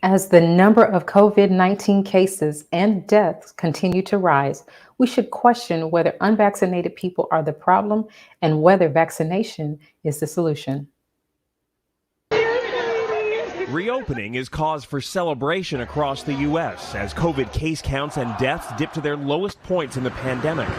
As the number of COVID-19 cases and deaths continue to rise, we should question whether unvaccinated people are the problem and whether vaccination is the solution. Reopening is cause for celebration across the U.S. as COVID case counts and deaths dip to their lowest points in the pandemic.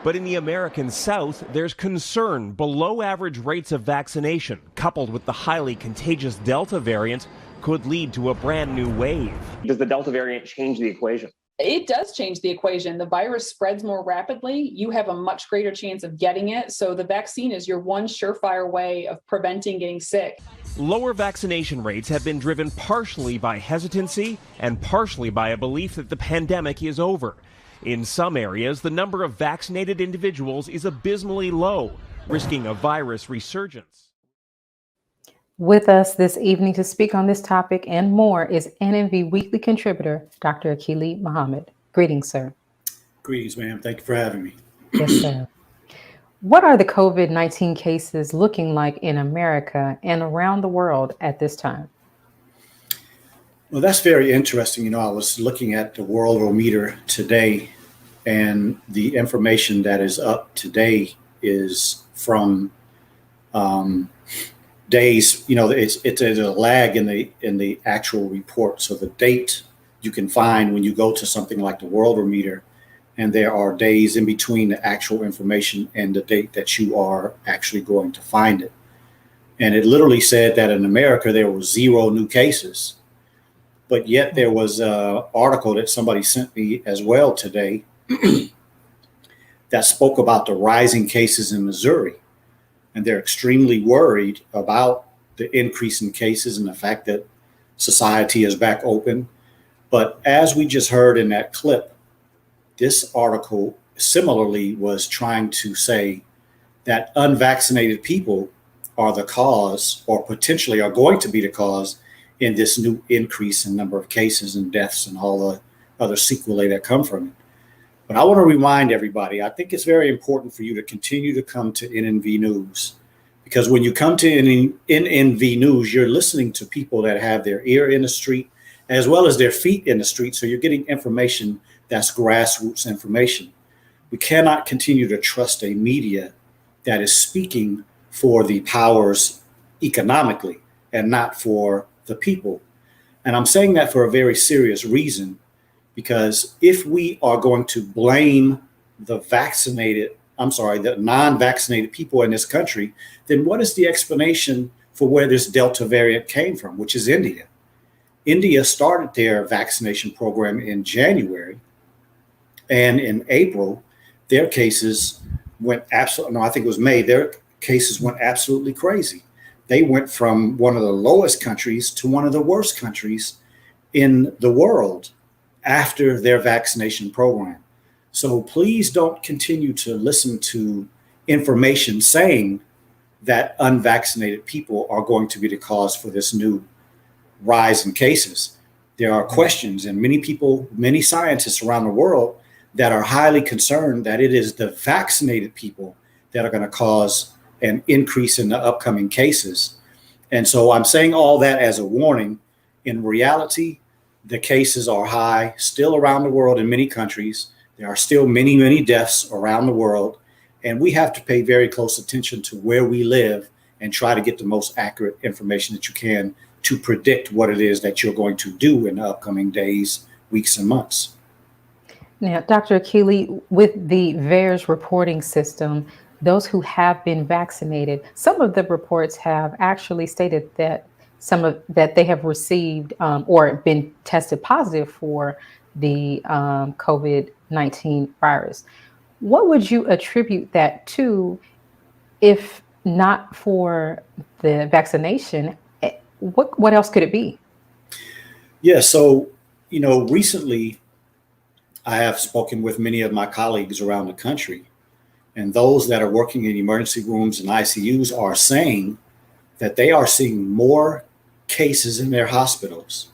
But in the American South, there's concern below average rates of vaccination, coupled with the highly contagious Delta variant, could lead to a brand new wave. Does the Delta variant change the equation? It does change the equation. The virus spreads more rapidly. You have a much greater chance of getting it. So the vaccine is your one surefire way of preventing getting sick. Lower vaccination rates have been driven partially by hesitancy and partially by a belief that the pandemic is over. In some areas, the number of vaccinated individuals is abysmally low, risking a virus resurgence. With us this evening to speak on this topic and more is NNV Weekly contributor, Dr. Akili Muhammad. Greetings, sir. Greetings, ma'am. Thank you for having me. Yes, sir. What are the COVID-19 cases looking like in America and around the world at this time? Well, that's very interesting. You know, I was looking at the Worldometer today, and the information that is up today is from days. You know, it's a lag in the actual report. So the date you can find when you go to something like the Worldometer, and there are days in between the actual information and the date that you are actually going to find it. And it literally said that in America there were 0 new cases. But yet there was an article that somebody sent me as well today that spoke about the rising cases in Missouri. And they're extremely worried about the increase in cases and the fact that society is back open. But as we just heard in that clip, this article similarly was trying to say that unvaccinated people are the cause, or potentially are going to be the cause, in this new increase in number of cases and deaths and all the other sequelae that come from it. But I want to remind everybody, I think it's very important for you to continue to come to NNV News, because when you come to NNV News, you're listening to people that have their ear in the street as well as their feet in the street. So you're getting information that's grassroots information. We cannot continue to trust a media that is speaking for the powers economically and not for the people. And I'm saying that for a very serious reason, because if we are going to blame the non-vaccinated people in this country, then what is the explanation for where this Delta variant came from, which is India? India started their vaccination program in January, and in April, their cases went I think it was May, their cases went absolutely crazy. They went from one of the lowest countries to one of the worst countries in the world after their vaccination program. So please don't continue to listen to information saying that unvaccinated people are going to be the cause for this new rise in cases. There are questions, and many scientists around the world that are highly concerned that it is the vaccinated people that are going to cause an increase in the upcoming cases. And so I'm saying all that as a warning. In reality, the cases are high still around the world in many countries. There are still many, many deaths around the world. And we have to pay very close attention to where we live and try to get the most accurate information that you can to predict what it is that you're going to do in the upcoming days, weeks, and months. Now, Dr. Akili, with the VAERS reporting system, those who have been vaccinated, some of the reports have actually stated that that they have received or been tested positive for the COVID-19 virus. What would you attribute that to, if not for the vaccination? What else could it be? Yeah, so, recently I have spoken with many of my colleagues around the country, and those that are working in emergency rooms and ICUs are saying that they are seeing more cases in their hospitals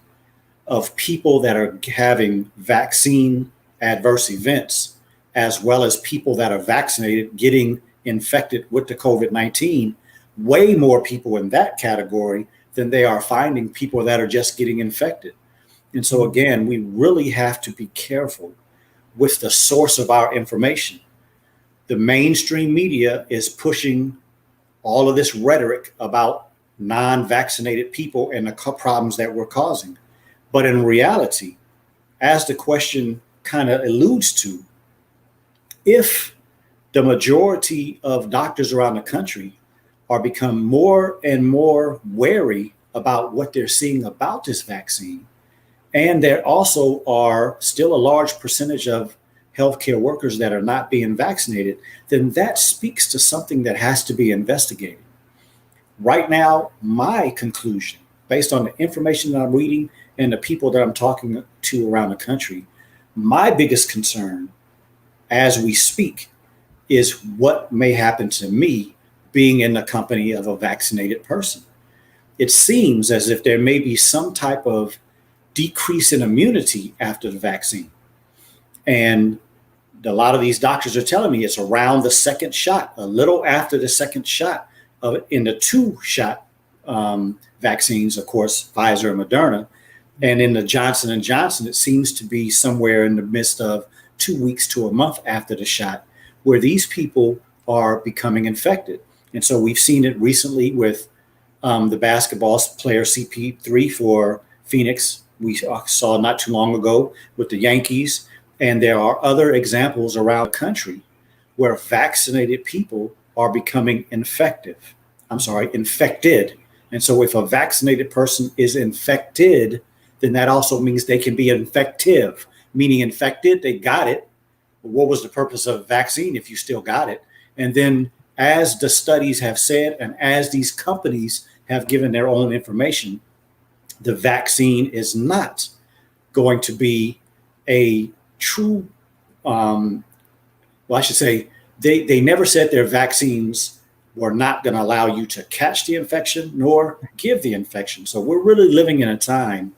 of people that are having vaccine adverse events, as well as people that are vaccinated getting infected with the COVID-19, way more people in that category than they are finding people that are just getting infected. And so again, we really have to be careful with the source of our information. The mainstream media is pushing all of this rhetoric about non-vaccinated people and the problems that we're causing. But in reality, as the question kind of alludes to, if the majority of doctors around the country are become more and more wary about what they're seeing about this vaccine, and there also are still a large percentage of healthcare workers that are not being vaccinated, then that speaks to something that has to be investigated. Right now, my conclusion, based on the information that I'm reading and the people that I'm talking to around the country, my biggest concern as we speak is what may happen to me being in the company of a vaccinated person. It seems as if there may be some type of decrease in immunity after the vaccine. And a lot of these doctors are telling me it's around the second shot, a little after the second shot of in the two-shot vaccines, of course, Pfizer and Moderna. And in the Johnson & Johnson, it seems to be somewhere in the midst of 2 weeks to a month after the shot, where these people are becoming infected. And so we've seen it recently with the basketball player CP3 for Phoenix. We saw not too long ago with the Yankees. And there are other examples around the country where vaccinated people are becoming infected. And so if a vaccinated person is infected, then that also means they can be infective, meaning infected, they got it. What was the purpose of a vaccine if you still got it? And then as the studies have said, and as these companies have given their own information, the vaccine is not going to be a true, I should say, they never said their vaccines were not going to allow you to catch the infection nor give the infection. So we're really living in a time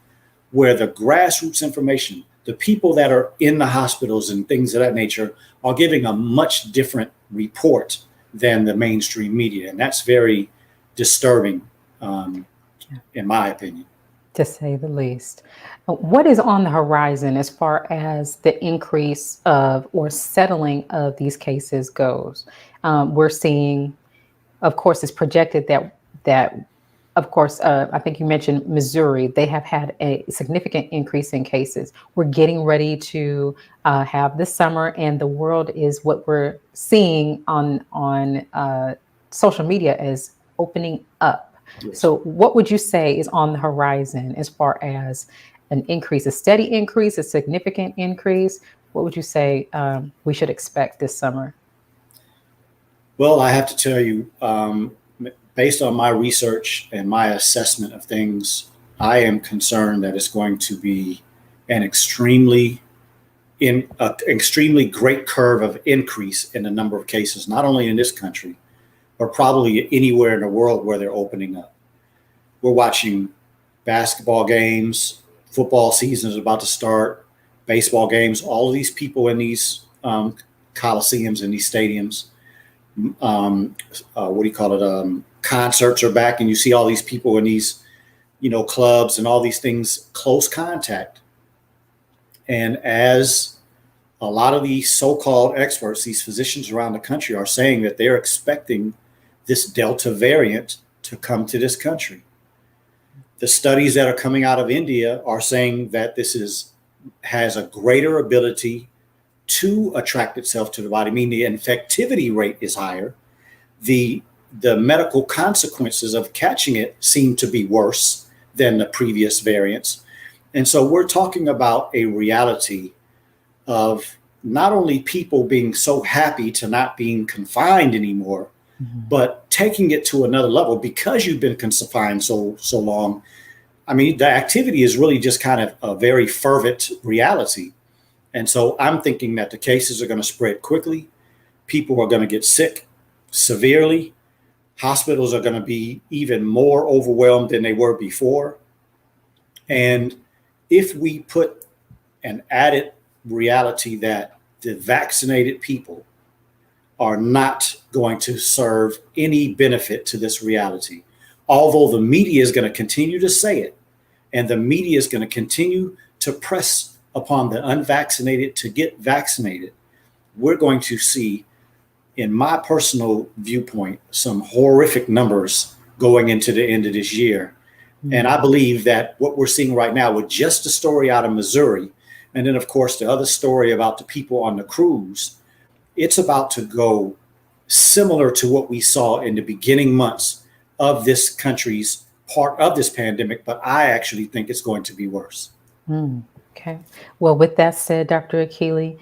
where the grassroots information, the people that are in the hospitals and things of that nature are giving a much different report than the mainstream media. And that's very disturbing, in my opinion. To say the least. What is on the horizon as far as the increase of or settling of these cases goes? We're seeing, of course, it's projected that of course, I think you mentioned Missouri. They have had a significant increase in cases. We're getting ready to have this summer, and the world is what we're seeing on social media as opening up. Yes. So what would you say is on the horizon as far as an increase, a steady increase, a significant increase? What would you say we should expect this summer? Well, I have to tell you, based on my research and my assessment of things, I am concerned that it's going to be an extremely great curve of increase in the number of cases, not only in this country, but probably anywhere in the world where they're opening up. We're watching basketball games, football season is about to start, baseball games, all of these people in these coliseums and these stadiums, concerts are back, and you see all these people in these, clubs and all these things, close contact. And as a lot of these so-called experts, these physicians around the country are saying that they're expecting this Delta variant to come to this country. The studies that are coming out of India are saying that this has a greater ability to attract itself to the body, meaning the infectivity rate is higher. The medical consequences of catching it seem to be worse than the previous variants. And so we're talking about a reality of not only people being so happy to not being confined anymore, but taking it to another level because you've been confined so long. I mean, the activity is really just kind of a very fervent reality. And so I'm thinking that the cases are going to spread quickly. People are going to get sick severely. Hospitals are going to be even more overwhelmed than they were before. And if we put an added reality that the vaccinated people are not going to serve any benefit to this reality, although the media is going to continue to say it, and the media is going to continue to press upon the unvaccinated to get vaccinated, we're going to see, in my personal viewpoint, some horrific numbers going into the end of this year. And I believe that what we're seeing right now with just the story out of Missouri, and then, of course, the other story about the people on the cruise, it's about to go similar to what we saw in the beginning months of this country's part of this pandemic, but I actually think it's going to be worse. Okay. Well, with that said, Dr. Akili,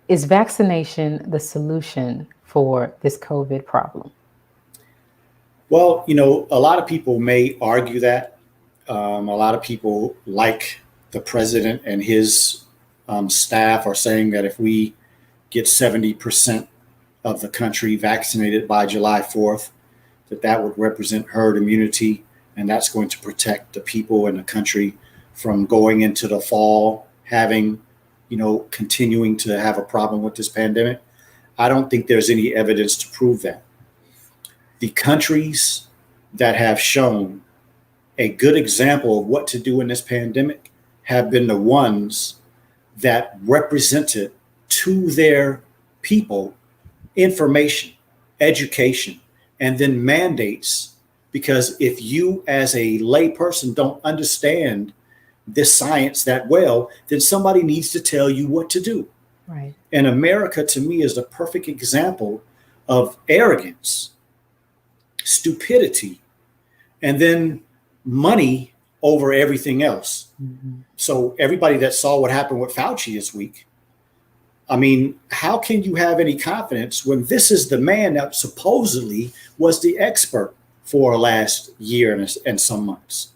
is vaccination the solution for this COVID problem? Well, you know, a lot of people may argue that. A lot of people, like the president and his staff, are saying that if we get 70% of the country vaccinated by July 4th, that would represent herd immunity, and that's going to protect the people in the country from going into the fall having, you know, continuing to have a problem with this pandemic. I don't think there's any evidence to prove that. The countries that have shown a good example of what to do in this pandemic have been the ones that represented to their people information, education, and then mandates. Because if you as a layperson don't understand this science that well, then somebody needs to tell you what to do. Right. And America, to me, is the perfect example of arrogance, stupidity, and then money over everything else. So everybody that saw what happened with Fauci this week, I mean, how can you have any confidence when this is the man that supposedly was the expert for last year and some months?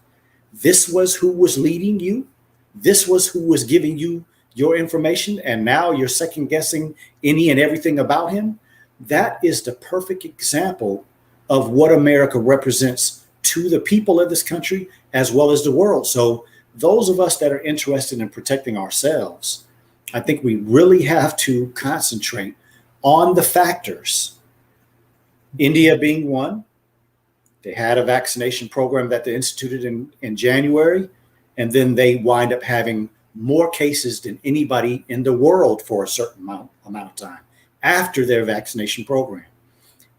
This was who was leading you. This was who was giving you your information. And now you're second guessing any and everything about him. That is the perfect example of what America represents to the people of this country as well as the world. So those of us that are interested in protecting ourselves, I think we really have to concentrate on the factors. India being one. They had a vaccination program that they instituted in January, and then they wind up having more cases than anybody in the world for a certain amount of time after their vaccination program.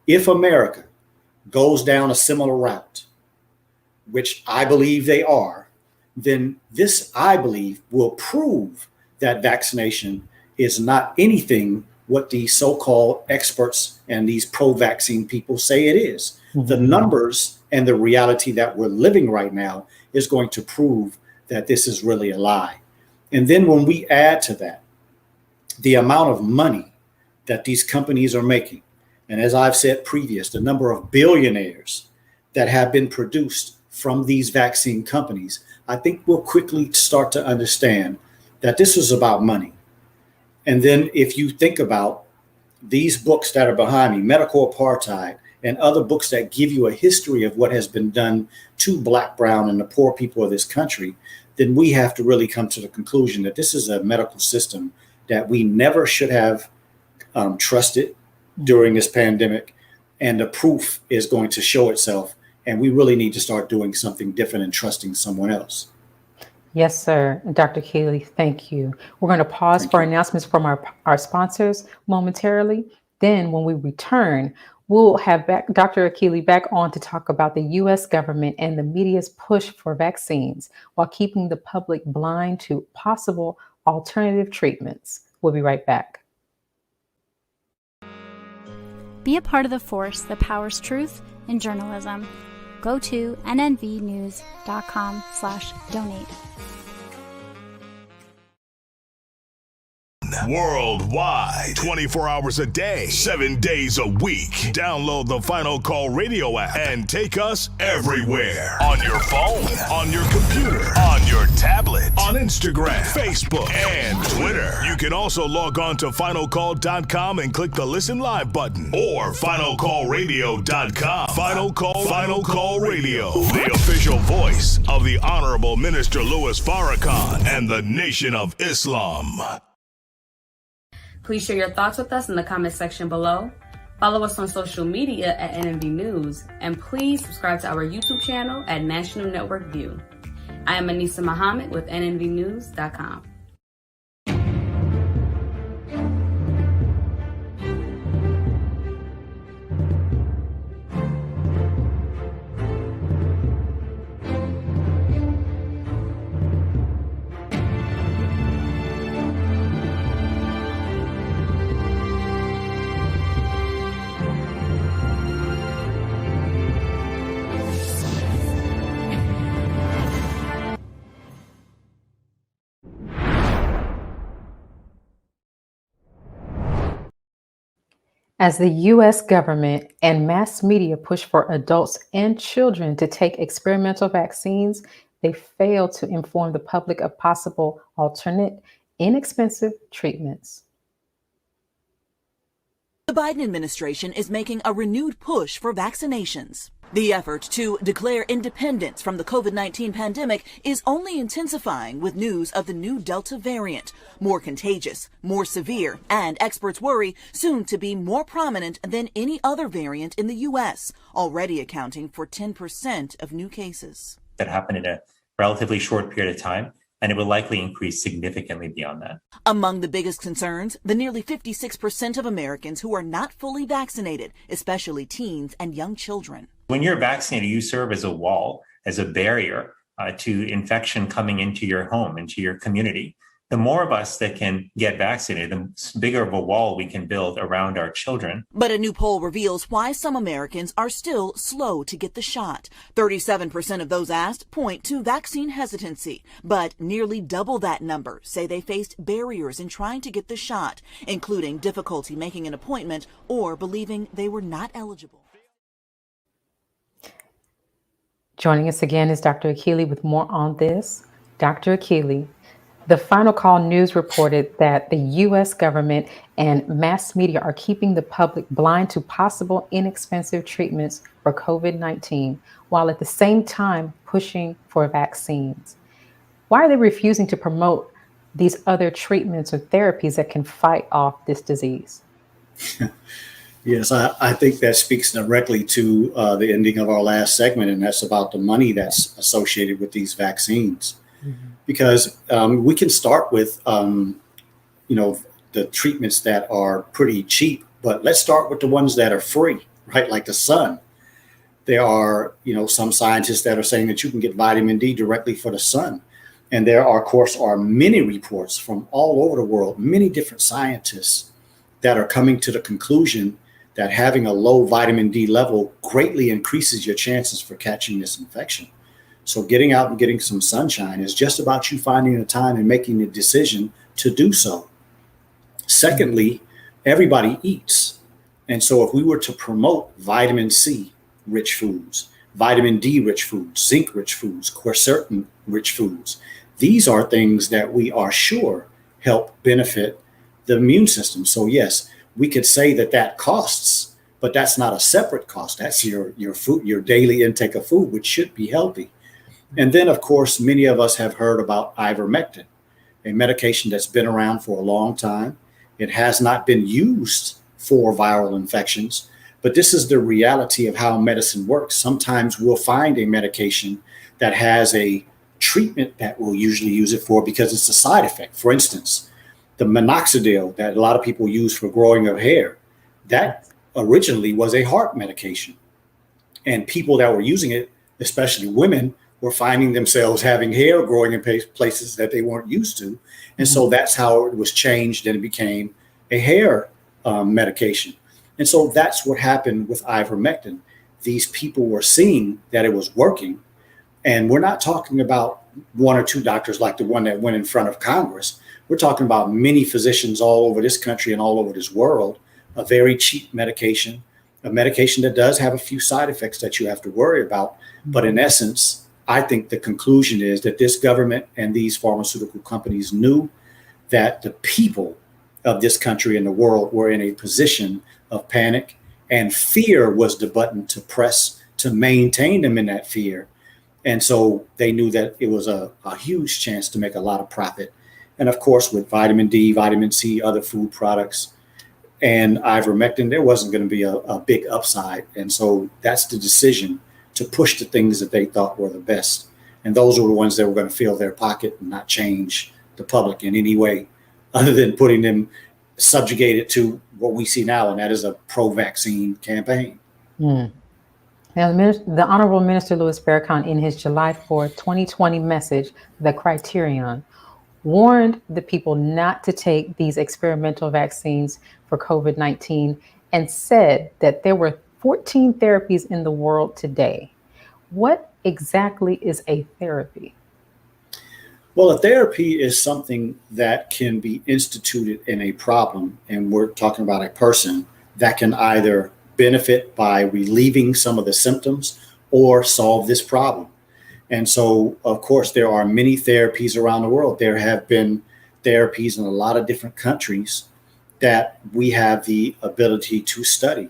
If America goes down a similar route, which I believe they are, then this, I believe, will prove that vaccination is not anything what the so-called experts and these pro-vaccine people say it is. The numbers and the reality that we're living right now is going to prove that this is really a lie. And then when we add to that the amount of money that these companies are making, and as I've said previous, the number of billionaires that have been produced from these vaccine companies, I think we'll quickly start to understand that this is about money. And then if you think about these books that are behind me, Medical Apartheid, and other books that give you a history of what has been done to Black, brown, and the poor people of this country, then we have to really come to the conclusion that this is a medical system that we never should have trusted during this pandemic. And the proof is going to show itself. And we really need to start doing something different and trusting someone else. Yes, sir. Dr. Akili, thank you. We're going to pause for announcements from our sponsors momentarily. Then when we return, we'll have Dr. Akili back on to talk about the U.S. government and the media's push for vaccines while keeping the public blind to possible alternative treatments. We'll be right back. Be a part of the force that powers truth in journalism. Go to nnvnews.com/donate. Worldwide, 24 hours a day, 7 days a week. Download the Final Call Radio app and take us everywhere. On your phone, on your computer, on your tablet, on Instagram, Facebook, and Twitter. You can also log on to finalcall.com and click the Listen Live button or finalcallradio.com. Final Call Radio, the official voice of the Honorable Minister Louis Farrakhan and the Nation of Islam. Please share your thoughts with us in the comment section below. Follow us on social media at NNV News, and please subscribe to our YouTube channel at National Network View. I am Anissa Muhammad with nnvnews.com. As the U.S. government and mass media push for adults and children to take experimental vaccines, they fail to inform the public of possible alternate, inexpensive treatments. The Biden administration is making a renewed push for vaccinations. The effort to declare independence from the COVID-19 pandemic is only intensifying with news of the new Delta variant, more contagious, more severe, and experts worry soon to be more prominent than any other variant in the U.S., already accounting for 10% of new cases. That happened in a relatively short period of time, and it will likely increase significantly beyond that. Among the biggest concerns, the nearly 56% of Americans who are not fully vaccinated, especially teens and young children. When you're vaccinated, you serve as a wall, as a barrier to infection coming into your home, into your community. The more of us that can get vaccinated, the bigger of a wall we can build around our children. But a new poll reveals why some Americans are still slow to get the shot. 37% of those asked point to vaccine hesitancy, but nearly double that number say they faced barriers in trying to get the shot, including difficulty making an appointment or believing they were not eligible. Joining us again is Dr. Akili with more on this. Dr. Akili, the Final Call News reported that the U.S. government and mass media are keeping the public blind to possible inexpensive treatments for COVID-19, while at the same time pushing for vaccines. Why are they refusing to promote these other treatments or therapies that can fight off this disease? Yes, I think that speaks directly to the ending of our last segment, and that's about the money that's associated with these vaccines. Mm-hmm. Because we can start with, the treatments that are pretty cheap, but let's start with the ones that are free, right? Like the sun. There are, some scientists that are saying that you can get vitamin D directly for the sun. And there are, of course, many reports from all over the world, many different scientists that are coming to the conclusion that having a low vitamin D level greatly increases your chances for catching this infection. So getting out and getting some sunshine is just about you finding the time and making the decision to do so. Secondly, everybody eats. And so if we were to promote vitamin C rich foods, vitamin D rich foods, zinc rich foods, quercetin rich foods, these are things that we are sure help benefit the immune system. So yes, we could say that costs, but that's not a separate cost. That's your food, your daily intake of food, which should be healthy. And then, of course, many of us have heard about ivermectin, a medication that's been around for a long time. It has not been used for viral infections, but this is the reality of how medicine works. Sometimes we'll find a medication that has a treatment that we'll usually use it for because it's a side effect. For instance, the minoxidil that a lot of people use for growing of hair, that originally was a heart medication. And people that were using it, especially women, were finding themselves having hair growing in places that they weren't used to. And so that's how it was changed and it became a hair medication. And so that's what happened with ivermectin. These people were seeing that it was working. And we're not talking about one or two doctors like the one that went in front of Congress. We're talking about many physicians all over this country and all over this world, a very cheap medication, a medication that does have a few side effects that you have to worry about. But in essence, I think the conclusion is that this government and these pharmaceutical companies knew that the people of this country and the world were in a position of panic, and fear was the button to press to maintain them in that fear. And so they knew that it was a huge chance to make a lot of profit. And of course, with vitamin D, vitamin C, other food products, and ivermectin, there wasn't going to be a big upside. And so that's the decision to push the things that they thought were the best. And those were the ones that were going to fill their pocket and not change the public in any way, other than putting them subjugated to what we see now, and that is a pro-vaccine campaign. Now, the Honorable Minister Louis Farrakhan, in his July 4, 2020 message, The Criterion, warned the people not to take these experimental vaccines for COVID-19 and said that there were 14 therapies in the world today. What exactly is a therapy? Well, a therapy is something that can be instituted in a problem, and we're talking about a person that can either benefit by relieving some of the symptoms or solve this problem. And so, of course, there are many therapies around the world. There have been therapies in a lot of different countries that we have the ability to study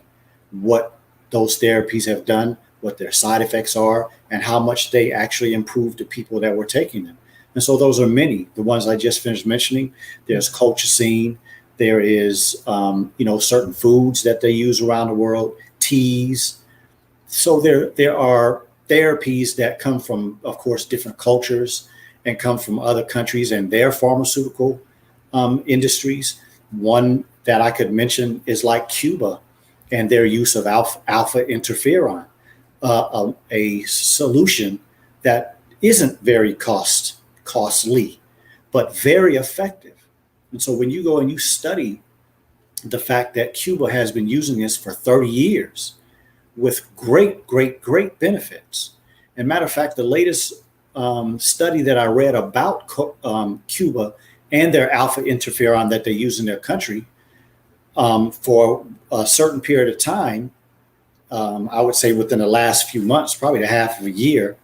what those therapies have done, what their side effects are, and how much they actually improve the people that were taking them. And so those are many. The ones I just finished mentioning, there's colchicine, there is, certain foods that they use around the world, teas. So there are therapies that come from, of course, different cultures and come from other countries and their pharmaceutical industries. One that I could mention is like Cuba and their use of alpha interferon, a solution that isn't very costly, but very effective. And so when you go and you study the fact that Cuba has been using this for 30 years with great benefits. And matter of fact, the latest study that I read about Cuba and their alpha interferon that they use in their country for a certain period of time, I would say within the last few months, probably a half of a year,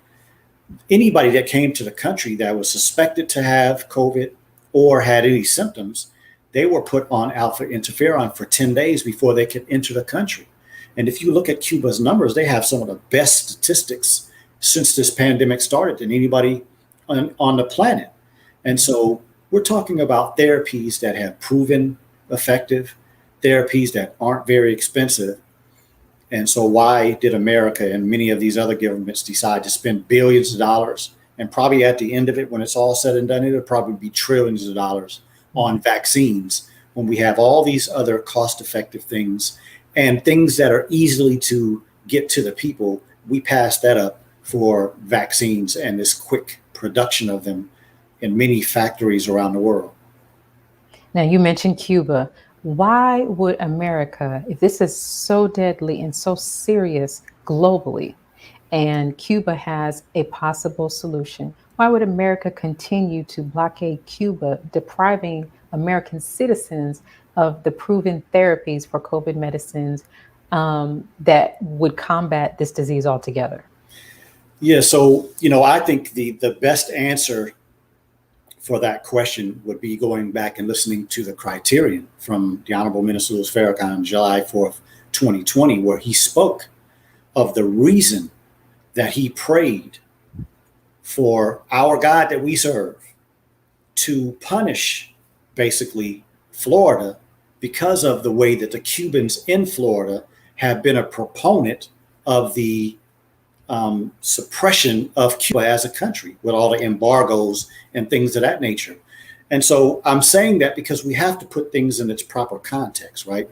anybody that came to the country that was suspected to have COVID or had any symptoms, they were put on alpha interferon for 10 days before they could enter the country. And if you look at Cuba's numbers, they have some of the best statistics since this pandemic started than anybody on the planet. And so we're talking about therapies that have proven effective, therapies that aren't very expensive. And so why did America and many of these other governments decide to spend billions of dollars? And probably at the end of it, when it's all said and done, it'll probably be trillions of dollars on vaccines when we have all these other cost-effective things and things that are easily to get to the people. We pass that up for vaccines and this quick production of them in many factories around the world. Now, you mentioned Cuba. Why would America, if this is so deadly and so serious globally, and Cuba has a possible solution, why would America continue to blockade Cuba, depriving American citizens of the proven therapies for COVID medicines that would combat this disease altogether? Yeah, so, I think the best answer for that question would be going back and listening to the criterion from the Honorable Minister Louis Farrakhan on July 4th, 2020, where he spoke of the reason that he prayed for our God that we serve to punish basically Florida because of the way that the Cubans in Florida have been a proponent of the suppression of Cuba as a country with all the embargoes and things of that nature. And so I'm saying that because we have to put things in its proper context, right?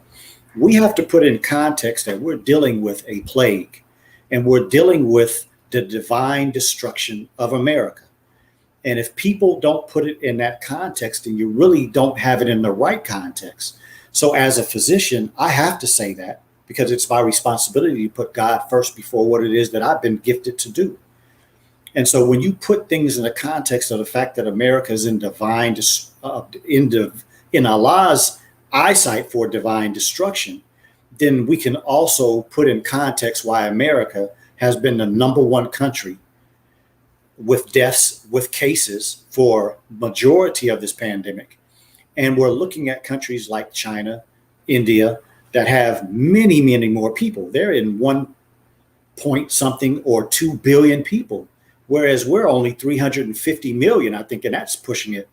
We have to put in context that we're dealing with a plague and we're dealing with the divine destruction of America. And if people don't put it in that context, then you really don't have it in the right context. So as a physician, I have to say that because it's my responsibility to put God first before what it is that I've been gifted to do. And so when you put things in the context of the fact that America is in divine, in Allah's eyesight for divine destruction, then we can also put in context why America has been the number one country with deaths, with cases for majority of this pandemic. And we're looking at countries like China, India, that have many, many more people. They're in 1 point something or 2 billion people, whereas we're only 350 million, I think, and that's pushing it.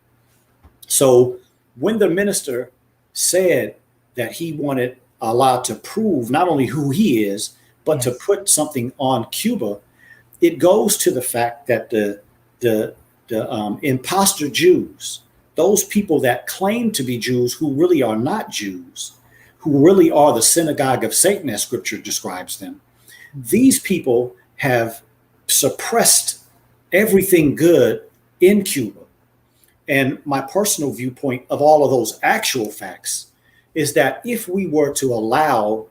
So when the minister said that he wanted Allah to prove not only who he is, but to put something on Cuba, it goes to the fact that the imposter Jews, those people that claim to be Jews who really are not Jews, who really are the synagogue of Satan, as scripture describes them, these people have suppressed everything good in Cuba. And my personal viewpoint of all of those actual facts is that if we were to allow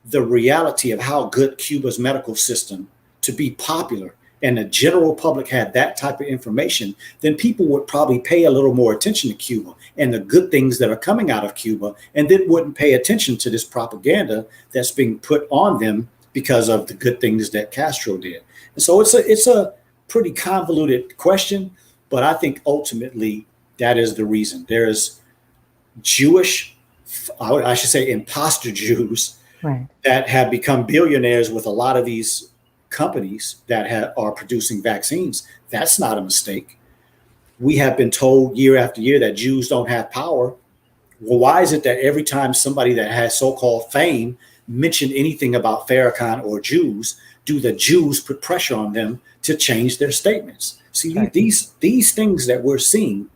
the reality of how good Cuba's medical system to be popular and the general public had that type of information, then people would probably pay a little more attention to Cuba and the good things that are coming out of Cuba, and then wouldn't pay attention to this propaganda that's being put on them because of the good things that Castro did. And so it's a pretty convoluted question, but I think ultimately that is the reason. There's Jewish, I should say imposter Jews, right, that have become billionaires with a lot of these companies that are producing vaccines. That's not a mistake. We have been told year after year that Jews don't have power. Well, why is it that every time somebody that has so-called fame mention anything about Farrakhan or Jews, do the Jews put pressure on them to change their statements? See, right, these things that we're seeing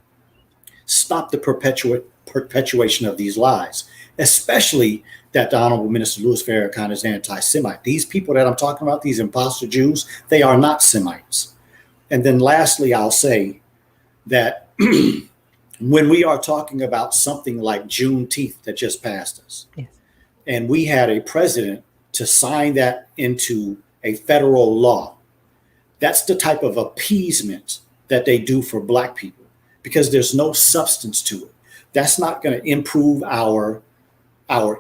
stop the perpetuation of these lies, especially that the Honorable Minister Louis Farrakhan is anti-Semite. These people that I'm talking about, these imposter Jews, they are not Semites. And then lastly, I'll say that when we are talking about something like Juneteenth that just passed us, yes, and we had a president to sign that into a federal law, that's the type of appeasement that they do for Black people, because there's no substance to it. That's not going to improve our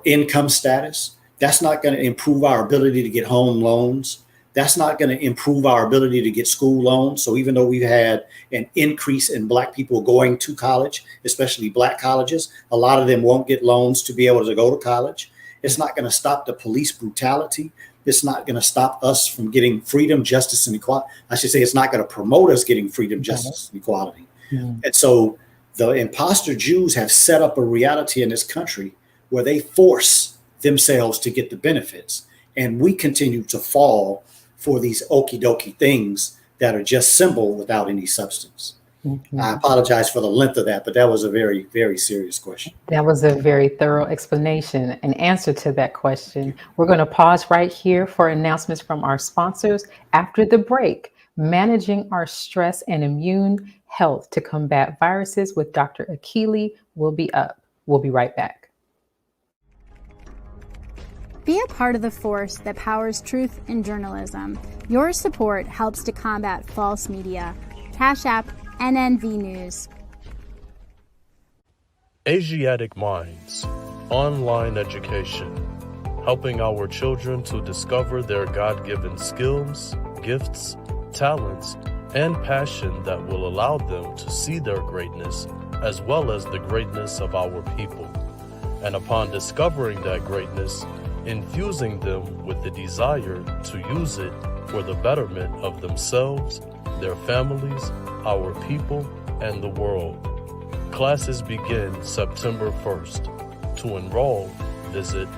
income status. That's not going to improve our ability to get home loans. That's not going to improve our ability to get school loans. So even though we've had an increase in Black people going to college, especially Black colleges, a lot of them won't get loans to be able to go to college. It's not going to stop the police brutality. It's not going to stop us from getting freedom, justice, and equality. I should say it's not going to promote us getting freedom, justice, and equality. Mm-hmm. And so the imposter Jews have set up a reality in this country where they force themselves to get the benefits. And we continue to fall for these okie dokie things that are just symbol without any substance. Mm-hmm. I apologize for the length of that, but that was a very, very serious question. That was a very thorough explanation and answer to that question. We're going to pause right here for announcements from our sponsors. After the break, managing our stress and immune health to combat viruses with Dr. Akili will be up. We'll be right back. Be a part of the force that powers truth in journalism. Your support helps to combat false media. Cash App NNV News. Asiatic Minds, online education, helping our children to discover their God-given skills, gifts, talents, and passion that will allow them to see their greatness as well as the greatness of our people. And upon discovering that greatness, infusing them with the desire to use it for the betterment of themselves, their families, our people, and the world. Classes begin September 1st. To enroll, visit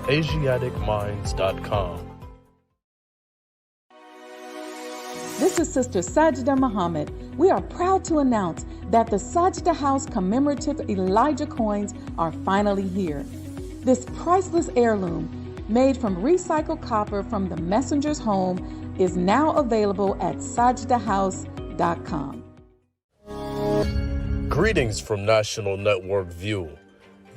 AsiaticMinds.com. This is Sister Sajda Muhammad. We are proud to announce that the Sajda House commemorative Elijah coins are finally here. This priceless heirloom, made from recycled copper from the messenger's home, is now available at sajdahouse.com. Greetings from National Network View.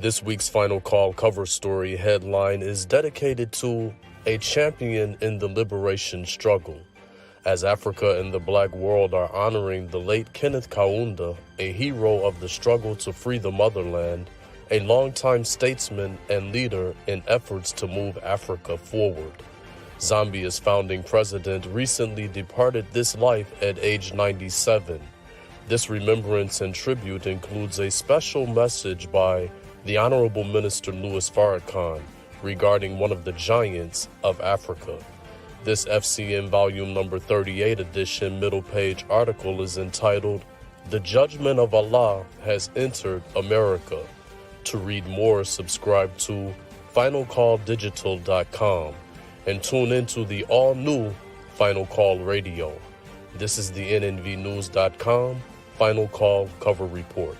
This week's Final Call cover story headline is dedicated to a champion in the liberation struggle. As Africa and the Black world are honoring the late Kenneth Kaunda, a hero of the struggle to free the motherland, a longtime statesman and leader in efforts to move Africa forward. Zambia's founding president recently departed this life at age 97. This remembrance and tribute includes a special message by the Honorable Minister Louis Farrakhan regarding one of the giants of Africa. This FCN Volume Number 38 edition middle page article is entitled, "The Judgment of Allah Has Entered America." To read more, subscribe to finalcalldigital.com and tune into the all-new Final Call Radio. This is the nnvnews.com Final Call Cover Report.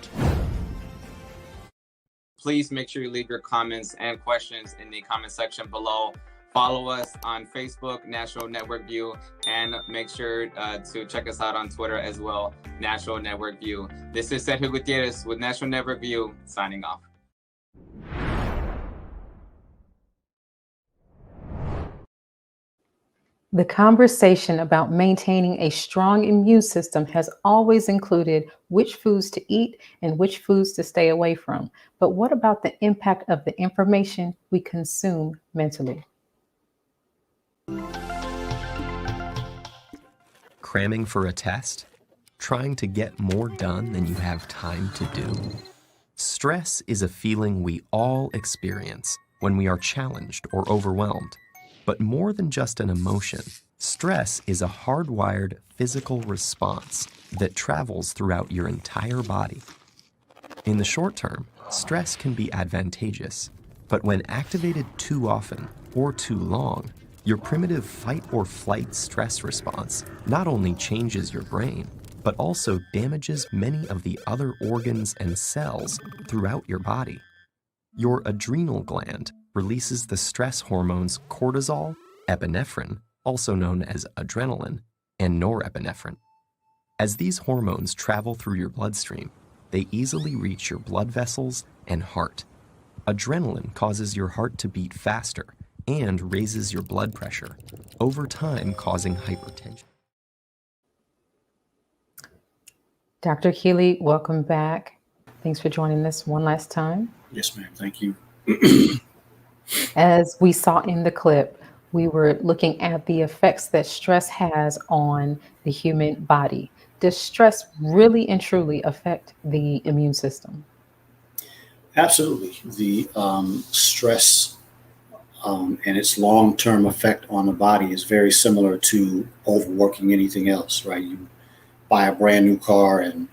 Please make sure you leave your comments and questions in the comment section below. Follow us on Facebook, National Network View, and make sure to check us out on Twitter as well, National Network View. This is Sergio Gutierrez with National Network View, signing off. The conversation about maintaining a strong immune system has always included which foods to eat and which foods to stay away from. But what about the impact of the information we consume mentally? Cramming for a test? Trying to get more done than you have time to do? Stress is a feeling we all experience when we are challenged or overwhelmed. But more than just an emotion, stress is a hardwired physical response that travels throughout your entire body. In the short term, stress can be advantageous, but when activated too often or too long, your primitive fight or flight stress response not only changes your brain, but also damages many of the other organs and cells throughout your body. Your adrenal gland releases the stress hormones cortisol, epinephrine, also known as adrenaline, and norepinephrine. As these hormones travel through your bloodstream, they easily reach your blood vessels and heart. Adrenaline causes your heart to beat faster and raises your blood pressure, over time causing hypertension. Dr. Akili, welcome back. Thanks for joining us one last time. Yes, ma'am. Thank you. As we saw in the clip, we were looking at the effects that stress has on the human body. Does stress really and truly affect the immune system? Absolutely. The stress and its long-term effect on the body is very similar to overworking anything else, right? You buy a brand new car and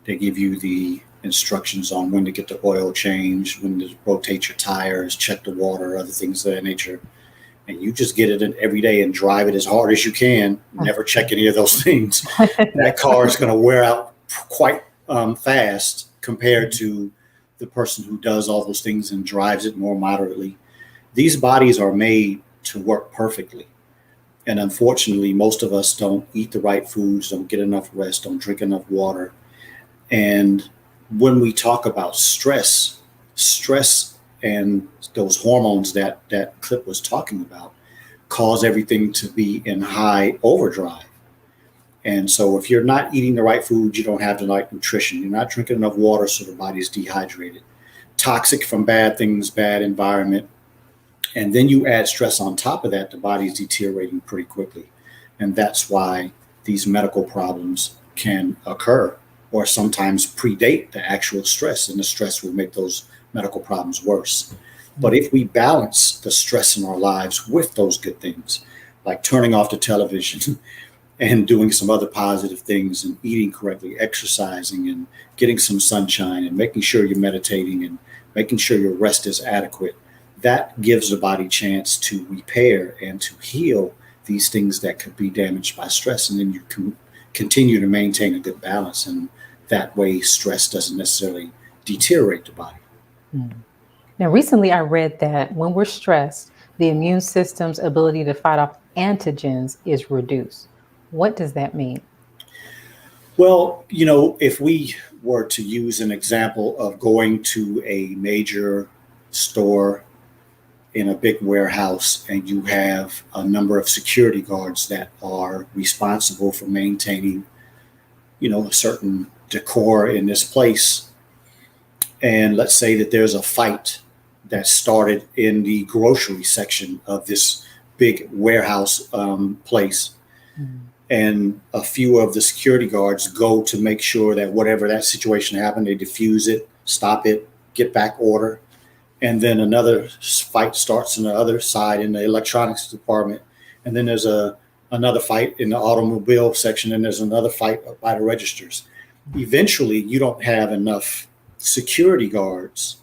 they give you the instructions on when to get the oil changed, when to rotate your tires, check the water, other things of that nature. And you just get it in every day and drive it as hard as you can, never check any of those things. That car is going to wear out quite fast compared to the person who does all those things and drives it more moderately. These bodies are made to work perfectly. And unfortunately, most of us don't eat the right foods, don't get enough rest, don't drink enough water. And when we talk about stress and those hormones that clip was talking about cause everything to be in high overdrive. And so if you're not eating the right food, you don't have the right nutrition, you're not drinking enough water, so the body is dehydrated, toxic from bad things, bad environment. And then you add stress on top of that, the body is deteriorating pretty quickly. And that's why these medical problems can occur or sometimes predate the actual stress, and the stress will make those medical problems worse. But if we balance the stress in our lives with those good things, like turning off the television and doing some other positive things and eating correctly, exercising and getting some sunshine and making sure you're meditating and making sure your rest is adequate, that gives the body a chance to repair and to heal these things that could be damaged by stress. And then you can continue to maintain a good balance. And that way stress doesn't necessarily deteriorate the body. Now, recently I read that when we're stressed, the immune system's ability to fight off antigens is reduced. What does that mean? Well, you know, if we were to use an example of going to a major store in a big warehouse and you have a number of security guards that are responsible for maintaining, you know, a certain decor in this place. And let's say that there's a fight that started in the grocery section of this big warehouse place. And a few of the security guards go to make sure that whatever that situation happened, they diffuse it, stop it, get back order. And then another fight starts on the other side in the electronics department. And then there's another fight in the automobile section, and there's another fight by the registers. Eventually, you don't have enough security guards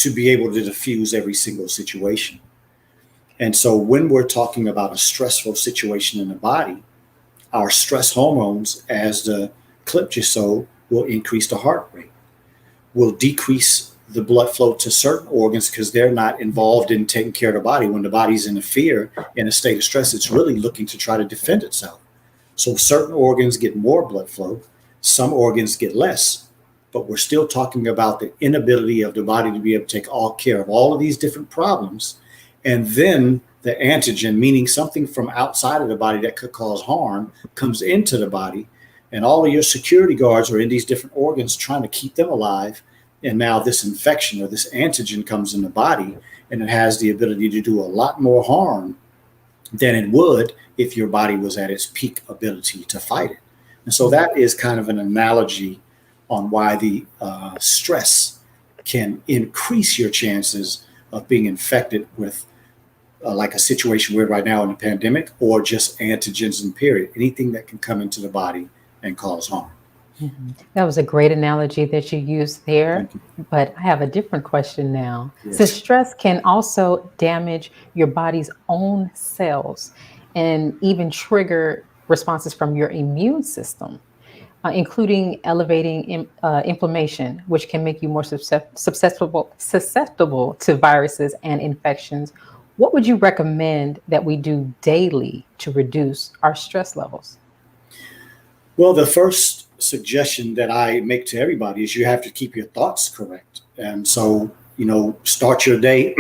to be able to diffuse every single situation. And so when we're talking about a stressful situation in the body, our stress hormones, as the clip just showed, will increase the heart rate, will decrease the blood flow to certain organs because they're not involved in taking care of the body. When the body's in a fear, in a state of stress, it's really looking to try to defend itself. So certain organs get more blood flow, some organs get less, but we're still talking about the inability of the body to be able to take all care of all of these different problems. And then the antigen, meaning something from outside of the body that could cause harm, comes into the body, and all of your security guards are in these different organs trying to keep them alive. And now this infection or this antigen comes in the body, and it has the ability to do a lot more harm than it would if your body was at its peak ability to fight it. And so that is kind of an analogy on why the stress can increase your chances of being infected with like a situation we're right now in a pandemic, or just antigens in period, anything that can come into the body and cause harm. Mhm. That was a great analogy that you used there, but I have a different question now. Yes. So stress can also damage your body's own cells and even trigger responses from your immune system, including elevating inflammation, which can make you more susceptible to viruses and infections. What would you recommend that we do daily to reduce our stress levels? Well, the first suggestion that I make to everybody is you have to keep your thoughts correct. And so, start your day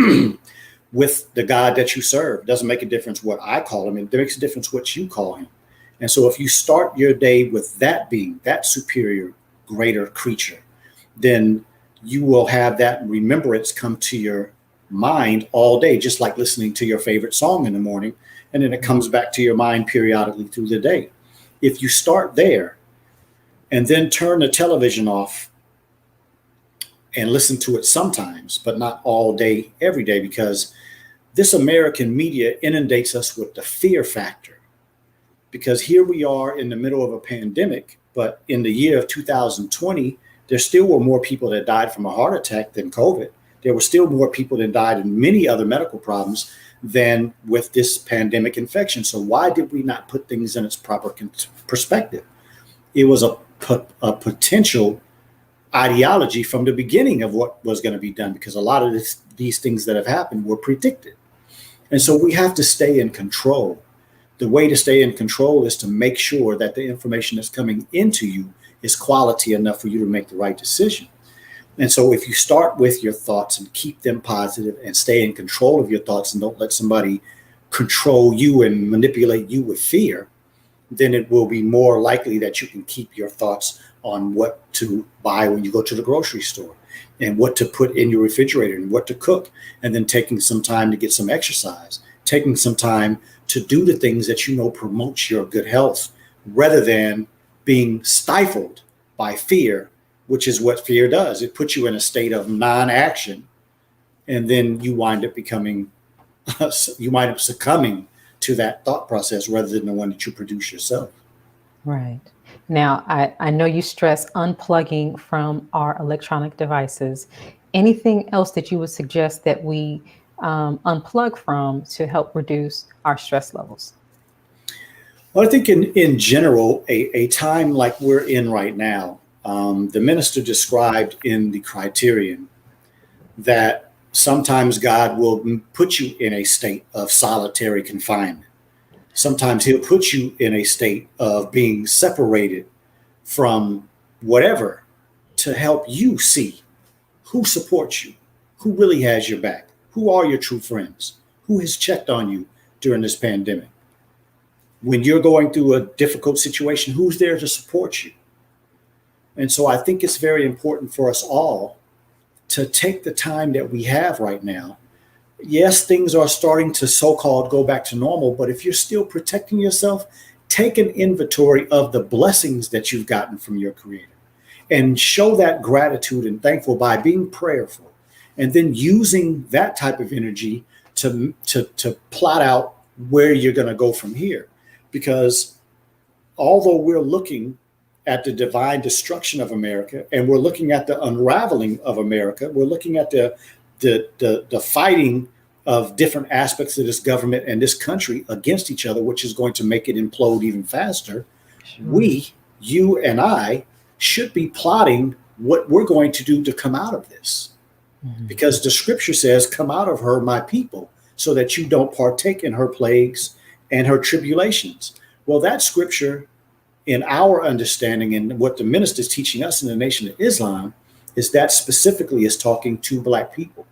with the God that you serve. Doesn't make a difference what I call him. It makes a difference what you call him. And so if you start your day with that being, that superior, greater creature, then you will have that remembrance come to your mind all day, just like listening to your favorite song in the morning. And then it comes back to your mind periodically through the day. If you start there and then turn the television off and listen to it sometimes, but not all day, every day, because this American media inundates us with the fear factor. Because here we are in the middle of a pandemic, but in the year of 2020, there still were more people that died from a heart attack than COVID. There were still more people that died in many other medical problems than with this pandemic infection. So why did we not put things in its proper perspective? It was a potential ideology from the beginning of what was going to be done, because a lot of these things that have happened were predicted. And so we have to stay in control. The way to stay in control is to make sure that the information that's coming into you is quality enough for you to make the right decision. And so if you start with your thoughts and keep them positive and stay in control of your thoughts and don't let somebody control you and manipulate you with fear, then it will be more likely that you can keep your thoughts on what to buy when you go to the grocery store and what to put in your refrigerator and what to cook, and then taking some time to get some exercise, taking some time to do the things that you know promotes your good health, rather than being stifled by fear, which is what fear does. It puts you in a state of non-action, and then you wind up succumbing to that thought process rather than the one that you produce yourself. Right. Now, I know you stress unplugging from our electronic devices. Anything else that you would suggest that we unplug from to help reduce our stress levels? Well, I think in general, a time like we're in right now, the minister described in the criterion that sometimes God will put you in a state of solitary confinement. Sometimes he'll put you in a state of being separated from whatever to help you see who supports you, who really has your back, who are your true friends, who has checked on you during this pandemic. When you're going through a difficult situation, who's there to support you? And so I think it's very important for us all to take the time that we have right now. Yes, things are starting to so-called go back to normal, but if you're still protecting yourself, take an inventory of the blessings that you've gotten from your Creator and show that gratitude and thankful by being prayerful, and then using that type of energy to plot out where you're going to go from here. Because although we're looking at the divine destruction of America, and we're looking at the unraveling of America, we're looking at the the fighting of different aspects of this government and this country against each other, which is going to make it implode even faster. Sure. We, you and I, should be plotting what we're going to do to come out of this. Mm-hmm. Because the scripture says, come out of her, my people, so that you don't partake in her plagues and her tribulations. Well, that scripture, in our understanding and what the minister is teaching us in the Nation of Islam, is that specifically is talking to Black people.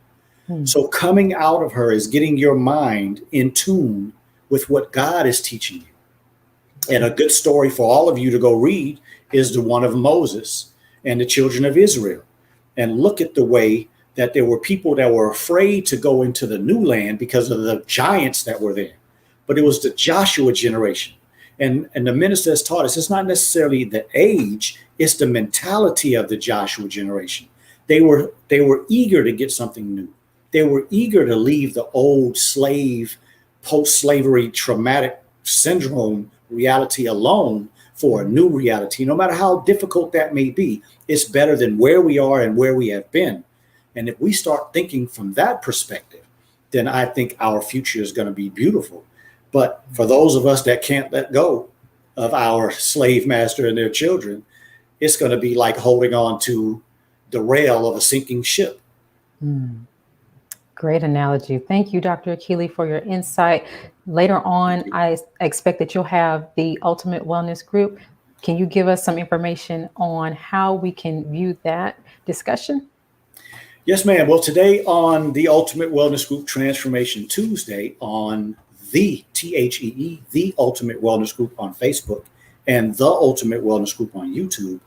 So coming out of her is getting your mind in tune with what God is teaching you. And a good story for all of you to go read is the one of Moses and the children of Israel. And look at the way that there were people that were afraid to go into the new land because of the giants that were there. But it was the Joshua generation. And the minister has taught us it's not necessarily the age, it's the mentality of the Joshua generation. They were eager to get something new. They were eager to leave the old slave, post-slavery traumatic syndrome reality alone for a new reality. No matter how difficult that may be, it's better than where we are and where we have been. And if we start thinking from that perspective, then I think our future is going to be beautiful. But for those of us that can't let go of our slave master and their children, it's going to be like holding on to the rail of a sinking ship. Great analogy. Thank you, Dr. Akili, for your insight. Later on, I expect that you'll have the Ultimate Wellness Group. Can you give us some information on how we can view that discussion? Yes, ma'am. Well, today on the Ultimate Wellness Group Transformation Tuesday on the THEE, the Ultimate Wellness Group on Facebook and the Ultimate Wellness Group on YouTube,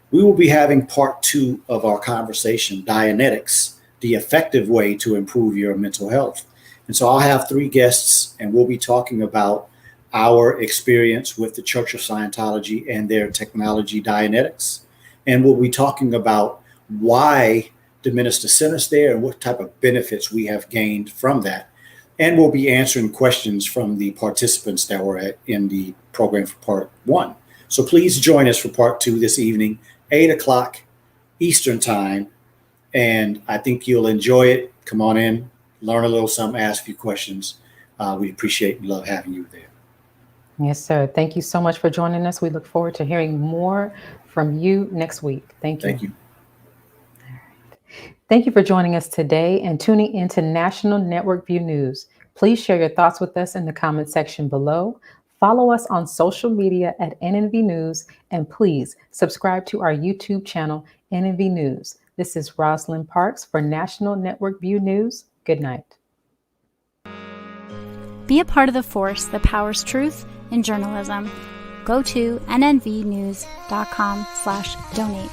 we will be having part 2 of our conversation, Dianetics, the effective way to improve your mental health. And so I'll have 3 guests and we'll be talking about our experience with the Church of Scientology and their technology Dianetics. And we'll be talking about why the minister sent us there and what type of benefits we have gained from that. And we'll be answering questions from the participants that were in the program for part 1. So please join us for part 2 this evening, 8 o'clock Eastern time. And I think you'll enjoy it. Come on in, learn a little something, ask a few questions. We appreciate and love having you there. Yes, sir. Thank you so much for joining us. We look forward to hearing more from you next week. Thank you. Thank you. All right. Thank you for joining us today and tuning into National Network View News. Please share your thoughts with us in the comment section below. Follow us on social media at NNV News, and please subscribe to our YouTube channel, NNV News. This is Rosalind Parks for National Network View News. Good night. Be a part of the force that powers truth in journalism. Go to nnvnews.com/donate.